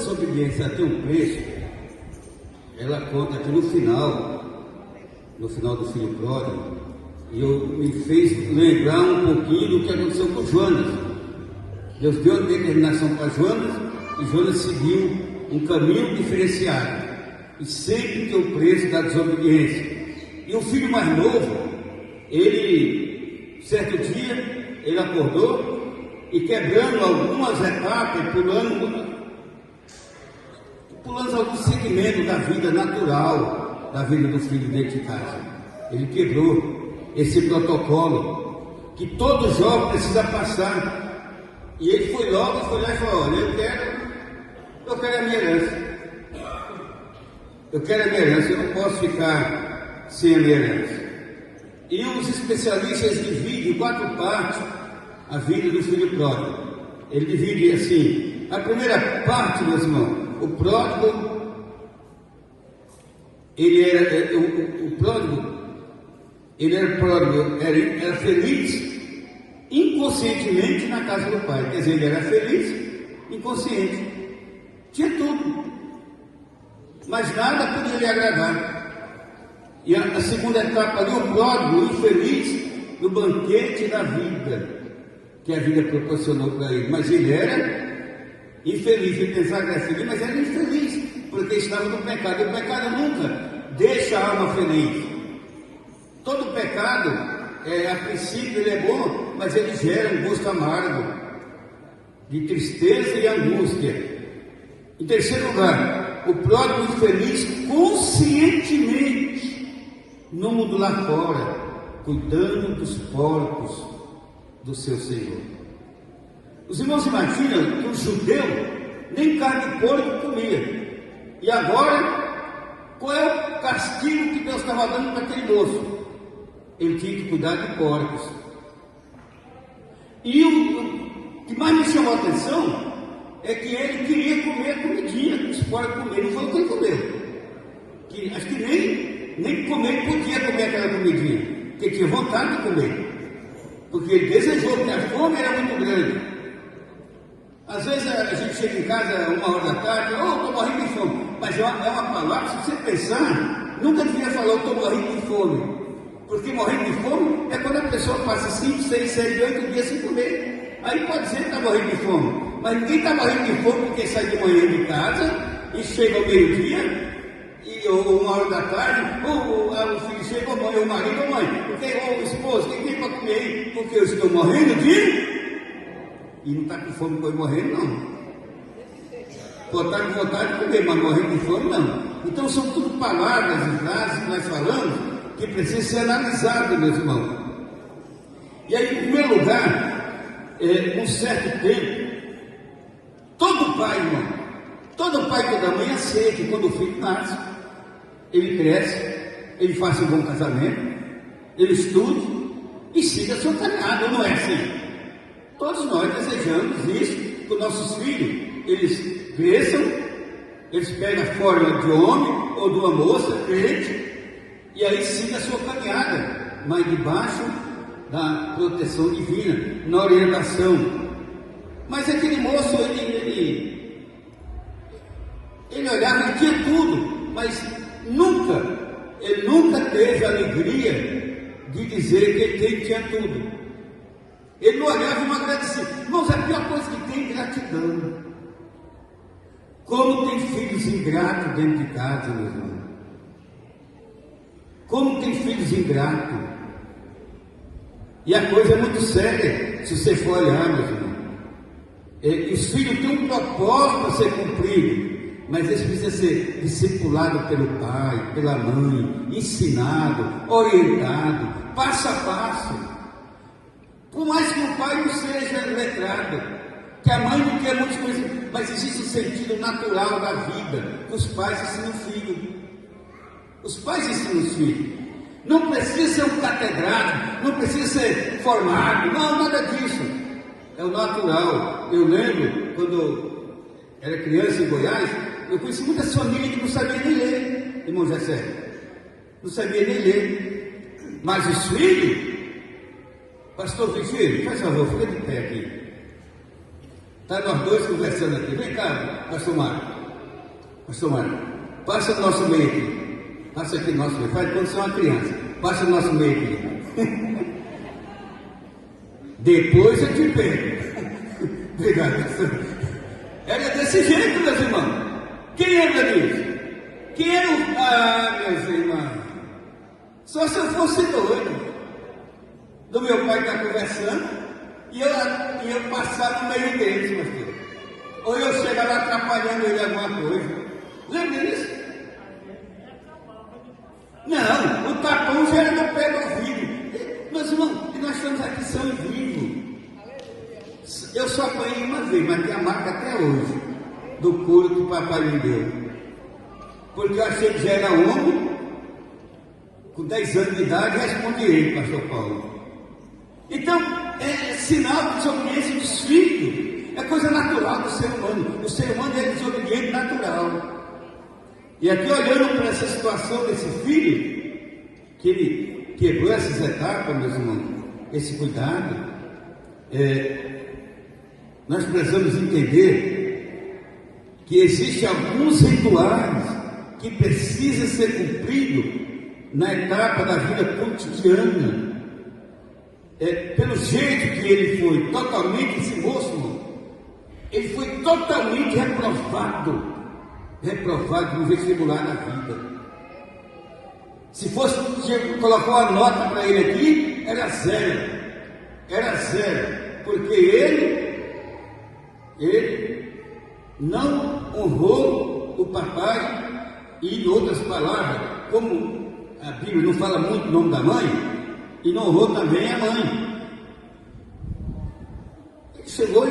desobediência tem um preço, ela conta que no final do filho pródigo, me fez lembrar um pouquinho do que aconteceu com Jonas. Deus deu a determinação para Jonas, e Jonas seguiu um caminho diferenciado, e sempre tem o preço da desobediência. E o filho mais novo, certo dia, ele acordou e, quebrando algumas etapas, pulando alguns segmentos da vida natural, da vida do filho dentro de casa. Ele quebrou esse protocolo que todo jovem precisa passar. E ele foi lá e falou: olha, eu quero a minha herança. Eu quero a minha herança, eu não posso ficar sem a minha herança. E os especialistas dividem em 4 partes a vida do filho pródigo. Ele divide assim: a primeira parte, meus irmãos, o pródigo, era feliz inconscientemente na casa do pai. Quer dizer, ele era feliz inconsciente, tinha tudo, mas nada podia lhe agradar. E a segunda etapa ali, o pródigo, infeliz no banquete da vida que a vida proporcionou para ele. Mas ele era infeliz, ele pensava que era feliz, mas era infeliz, porque estava no pecado. O pecado nunca deixa a alma feliz. Todo pecado, a princípio ele é bom, mas ele gera um gosto amargo, de tristeza e angústia. Em terceiro lugar, o pródigo infeliz conscientemente no mundo lá fora, cuidando dos porcos do seu Senhor. Os irmãos imaginam que o judeu nem carne de porco comia. E agora, qual é o castigo que Deus estava dando para aquele moço? Ele tinha que cuidar de porcos. E o que mais me chamou a atenção é que ele queria comer a comidinha que os porcos comeram. Não foi o que ele comeu. Acho que nem comer, podia comer aquela comidinha, porque tinha vontade de comer, porque ele desejou, porque a fome era muito grande. Às vezes a gente chega em casa 1h da tarde, estou morrendo de fome, mas é uma palavra, se você pensar, nunca devia falar, estou morrendo de fome, porque morrendo de fome é quando a pessoa passa 5, 6, 7, 8 dias sem comer. Aí pode dizer que está morrendo de fome, mas ninguém está morrendo de fome porque sai de manhã de casa e chega ao meio-dia, ou 1h da tarde, ou o filho chega, ou o marido, ou mãe, o esposo, quem tem para comer aí? Porque eu estou morrendo de... E não está com fome para morrendo, não. Pode estar com vontade de comer, mas morrendo de fome, não. Então são tudo palavras e frases que nós falamos que precisam ser analisadas, meus irmãos. E aí, em primeiro lugar, um certo tempo, todo pai, irmão, todo pai e toda mãe aceita que quando o filho nasce, ele cresce, ele faça um bom casamento, ele estude e siga a sua caminhada, não é assim? Todos nós desejamos isso, que os nossos filhos, eles cresçam, eles pegam a forma de homem ou de uma moça, crente, e aí siga a sua caminhada, mas debaixo da proteção divina, na orientação. Mas aquele moço, ele olhava e tinha tudo, mas ele nunca teve a alegria de dizer que ele tinha tudo. Ele não olhava e não agradecia. Irmãos, a pior coisa que tem é gratidão. Como tem filhos ingratos dentro de casa, meus irmãos. Como tem filhos ingratos. E a coisa é muito séria, se você for olhar, meus irmãos. Os filhos têm um propósito para ser cumprido, mas eles precisam ser discipulados pelo pai, pela mãe, ensinado, orientado, passo a passo. Por mais que o pai não seja letrado, que a mãe não quer muitas coisas, mas existe um sentido natural da vida, que os pais ensinam o filho. Os pais ensinam os filhos. Não precisa ser um catedrático, não precisa ser formado, não, nada disso. É o natural. Eu lembro, quando era criança em Goiás, eu conheci muitas famílias que não sabiam nem ler, irmão Jessé. Não sabia nem ler. Mas os filhos, pastor Vigílio, faz favor, fica de pé aqui. Está nós dois conversando aqui. Vem cá, pastor Marco. Pastor Mário, passa o nosso meio aqui. Passa aqui o nosso meio. Faz quando você é uma criança. Passa o nosso meio aqui. Depois eu te pego. Obrigado, pastor. Era desse jeito, meus irmãos. Quem lembra disso? Quem era o... Ah, meus irmãos. Só se eu fosse doido. Do meu pai estar conversando e eu passar no meio deles, pastor. Ou eu chegar lá atrapalhando ele alguma coisa. Lembra disso? Não, o tapão já era do pé do ouvido. Meus irmãos, nós estamos aqui são vivos. Eu só apanhei uma vez, mas tem a marca até hoje do couro que o papai me deu. Porque eu achei que já era homem, com 10 anos de idade, respondi ele, pastor Paulo. Então, é sinal de desobediência dos filhos. É coisa natural do ser humano. O ser humano é desobediente natural. E aqui, olhando para essa situação desse filho, que ele quebrou essas etapas, meus irmãos, esse cuidado, nós precisamos entender que existem alguns rituais que precisam ser cumpridos na etapa da vida cotidiana. Pelo jeito que ele foi totalmente, esse moço, ele foi totalmente reprovado no vestibular na vida. Se fosse colocar uma nota para ele aqui, era zero, porque ele não honrou o papai, e em outras palavras, como a Bíblia não fala muito o nome da mãe, e não honrou também a mãe. Ele chegou